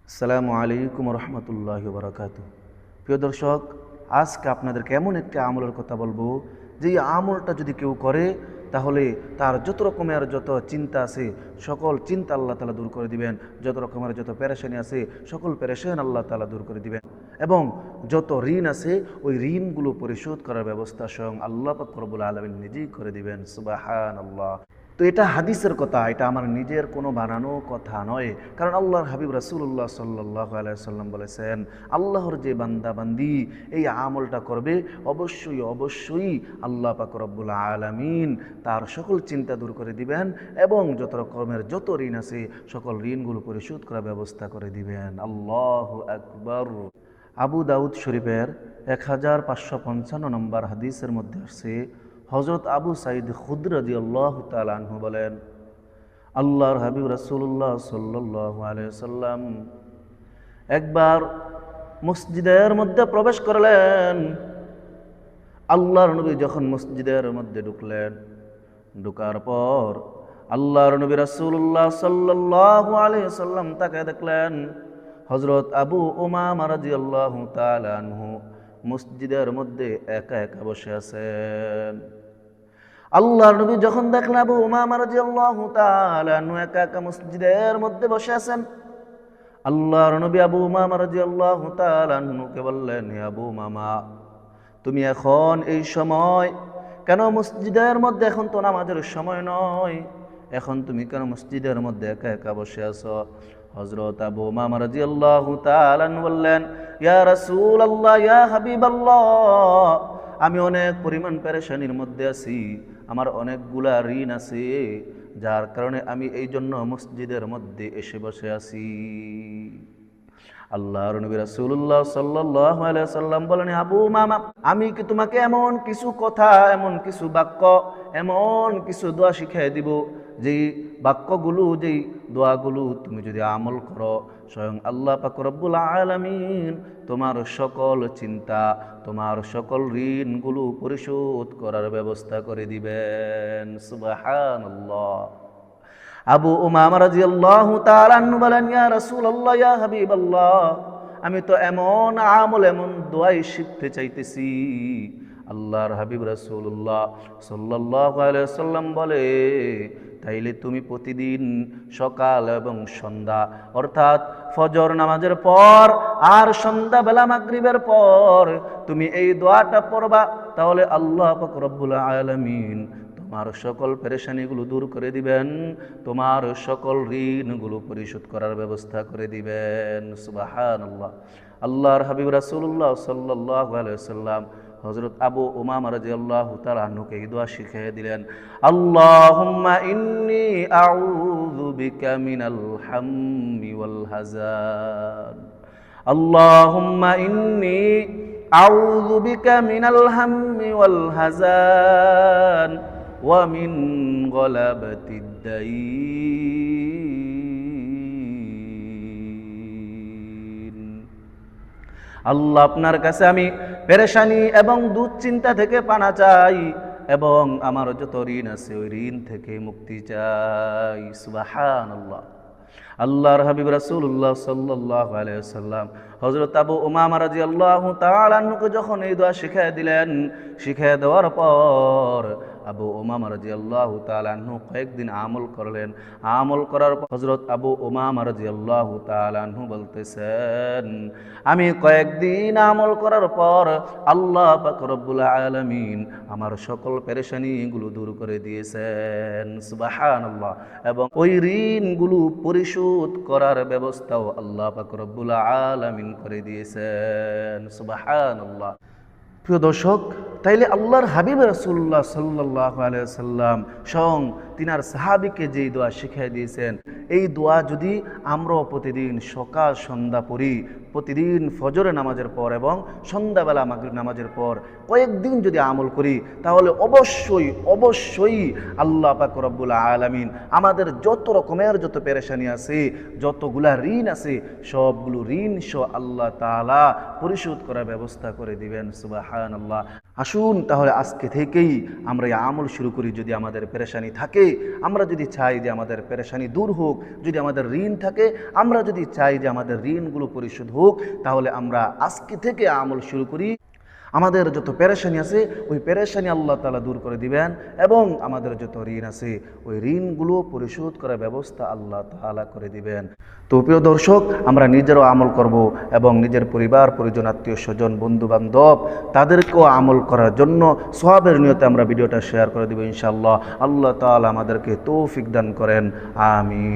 আসসালামু আলাইকুম রহমতুল্লাহ বারাকাতু। প্রিয় দর্শক, আজকে আপনাদেরকে এমন একটি আমলের কথা বলবো যে এই আমলটা যদি কেউ করে তাহলে তার যত রকমের যত চিন্তা আছে সকল চিন্তা আল্লাহ তাআলা দূর করে দিবেন, যত রকমের যত পেরেশানি আছে সকল পেরেশানি আল্লাহ তাআলা দূর করে দিবেন এবং যত ঋণ আছে ওই ঋণগুলো পরিশোধ করার ব্যবস্থা স্বয়ং আল্লাহ পাক রব্বুল আলামিন নিজেই করে দিবেন। সুবহানাল্লাহ। তো এটা হাদিসের কথা, এটা আমার নিজের কোনো বানানো কথা নয়। কারণ আল্লাহর হাবিব রাসূলুল্লাহ সাল্লাল্লাহু আলাইহি সাল্লাম বলেছেন, আল্লাহর যে বান্দা বান্দি এই আমলটা করবে অবশ্যই অবশ্যই আল্লাহ পাক রব্বুল আলামিন তার সকল চিন্তা দূর করে দিবেন এবং যত রকমের যত ঋণ আছে সকল ঋণগুলো পরিশোধ করার ব্যবস্থা করে দিবেন। আল্লাহু আকবার। আবু দাউদ শরীফের 1555 নম্বর হাদিসের মধ্যে আসছে, হযরত আবু সাঈদ খুদরি রাদিয়াল্লাহু তাআলা আনহু বলেন, আল্লাহর হাবিব রাসূলুল্লাহ সাল্লাল্লাহু আলাইহি সাল্লাম একবার মসজিদের মধ্যে প্রবেশ করলেন। আল্লাহর নবী যখন মসজিদের মধ্যে ঢুকলেন, ঢোকার পর আল্লাহর নবী রাসূলুল্লাহ সাল্লাল্লাহু আলাইহি সাল্লাম তাকে দেখলেন হযরত আবু উমামা রাদিয়াল্লাহু তাআলা আনহু মসজিদের মধ্যে একা একা বসে আছেন। আল্লাহর নবী যখন দেখলেন আবু উমামা রাদিয়াল্লাহু তাআলা আনহু একা একা মসজিদের মধ্যে বসে আছেন, আল্লাহর নবী আবু উমামা রাদিয়াল্লাহু তাআলা আনহুকে বললেন, হে আবু উমামা, তুমি এখন এই সময় কেন মসজিদের মধ্যে, এখন তো নামাজের সময় নয়, এখন তুমি কেন মসজিদের মধ্যে একা একা বসে আছো? হযরত আবু উমামা রাদিয়াল্লাহু তাআলা আনহু বললেন, ইয়া রাসূলুল্লাহ, ইয়া হাবিবাল্লাহ, আমি অনেক পরিমাণ পেরেশানির মধ্যে আছি, আমার অনেকগুলা ঋণ আছে, যার কারণে আমি এই জন্য মসজিদের মধ্যে এসে বসে আছি। আল্লাহর নবী রাসূলুল্লাহ সাল্লাল্লাহু আলাইহি সাল্লাম বলেন, আবু উমামা, আমি কি তোমাকে এমন কিছু কথা, এমন কিছু বাক্য, এমন কিছু দোয়া শিখিয়ে দিব, যেই বাক্যগুলো, যেই দোয়াগুলো তুমি যদি আমল করো, স্বয়ং আল্লাহ পাক রব্বুল আলামিন তোমার সকল চিন্তা, তোমার সকল ঋণগুলো পরিশোধ করার ব্যবস্থা করে দিবেন। সুবহানাল্লাহ। আবু উমামা রাদিয়াল্লাহু তাআলা আনহু বলেন, ইয়া রাসূলুল্লাহ, ইয়া হাবিবাল্লাহ, আমি তো এমন আমল, এমন দোয়াই শিখতে চাইতেছি। আল্লাহর হাবিব রাসূলুল্লাহ সাল্লাল্লাহু আলাইহি সাল্লাম বলে, তাইলে তুমি প্রতিদিন সকাল এবং সন্ধ্যা, অর্থাৎ ফজর নামাজের পর আর সন্ধ্যাবেলা মাগরিবের পর তুমি এই দোয়াটা পড়বা, তাহলে আল্লাহ পাক রব্বুল আলামিন তোমার সকল পেরেশানিগুলো দূর করে দিবেন, তোমার সকল ঋণগুলো পরিশোধ করার ব্যবস্থা করে দিবেন। সুবহানাল্লাহ। আল্লাহর হাবিব রাসূলুল্লাহ সাল্লাল্লাহু আলাইহি সাল্লাম হযরত আবু উমামা রাদিয়াল্লাহু তাআলা আনহুকে এই দোয়া শিখিয়ে দিলেন, আল্লাহুম্মা ইন্নী আউযু বিকা মিনাল হাম্মি ওয়াল হাযান, আল্লাহুম্মা ইন্নী আউযু বিকা মিনাল হাম্মি ওয়াল হাযান ওয়া মিন গলাবাতিদ দাইন। আল্লাহ, আপনার কাছে আমি পেরেশানি এবং দুশ্চিন্তা থেকে পানা চাই এবং আমার যত ঋণ আছে ওই ঋণ থেকে মুক্তি চাই। সুবহানাল্লাহ। আল্লাহর হাবিব রাসূলুল্লাহ সাল্লাল্লাহু আলাইহি ওয়াসাল্লাম হযরত আবু উমামা রাদিয়াল্লাহু তাআলা আনহুকে যখন এই দোয়া শিখিয়ে দিলেন, শিখিয়ে দেওয়ার পর আবু উমামা রাদিয়াল্লাহু তাআলা আনহু কয়েকদিন আমল করলেন। আমল করার পর হযরত আবু উমামা রাদিয়াল্লাহু তাআলা আনহু বলতেছেন, আমি কয়েকদিন আমল করার পর আল্লাহ পাক রব্বুল আলামিন আমার সকল পেরেশানিগুলো দূর করে দিয়েছেন। সুবহানাল্লাহ। এবং ওই ঋণগুলো পরিশোধ করার ব্যবস্থাও আল্লাহ পাক রব্বুল আলামিন করে দিয়েছেন। সুবহানাল্লাহ। প্রিয় দর্শক, তাইলে আল্লাহর হাবিব রাসূলুল্লাহ সাল্লাল্লাহু আলাইহি সাল্লাম স্বয়ং তিনার সাহাবীকে যেই দোয়া শিখিয়ে দিয়েছেন, এই দোয়া যদি আমরাও প্রতিদিন সকাল সন্ধ্যা পড়ি, প্রতিদিন ফজরের নামাজের পর এবং সন্ধ্যাবেলা মাগরিব নামাজের পর কয়েকদিন যদি আমল করি, তাহলে অবশ্যই অবশ্যই আল্লাহ পাক রব্বুল আলামিন আমাদের যত রকমের যত পেরেশানি আছে, যতগুলা ঋণ আছে, সবগুলো ঋণ সহ আল্লাহ তাআলা পরিশোধ করার ব্যবস্থা করে দিবেন। সুবহানাল্লাহ। আসুন তাহলে আজকে থেকেই আমরা এই আমল শুরু করি। যদি আমাদের পেরেশানি থাকে, আমরা যদি চাই যে আমাদের পেরেশানি দূর হোক, যদি আমাদের ঋণ থাকে, আমরা যদি চাই যে আমাদের ঋণগুলো পরিশোধ হোক, তাহলে আমরা আজকে থেকে আমল শুরু করি। আমাদের যত পেরেশানি আছে ওই পেরেশানি আল্লাহ তাআলা দূর করে দিবেন, এবং আমাদের যত ঋণ আছে ওই ঋণগুলো পরিশোধ করার ব্যবস্থা আল্লাহ তাআলা করে দিবেন। তো প্রিয় দর্শক, আমরা নিজেরও আমল করব এবং নিজের পরিবার পরিজন আত্মীয় স্বজন বন্ধু বান্ধব তাদেরকেও আমল করার জন্য সওয়াবের নিয়তে আমরা ভিডিওটা শেয়ার করে দেব ইনশাআল্লাহ। আল্লাহ তাআলা আমাদেরকে তৌফিক দান করেন, আমিন।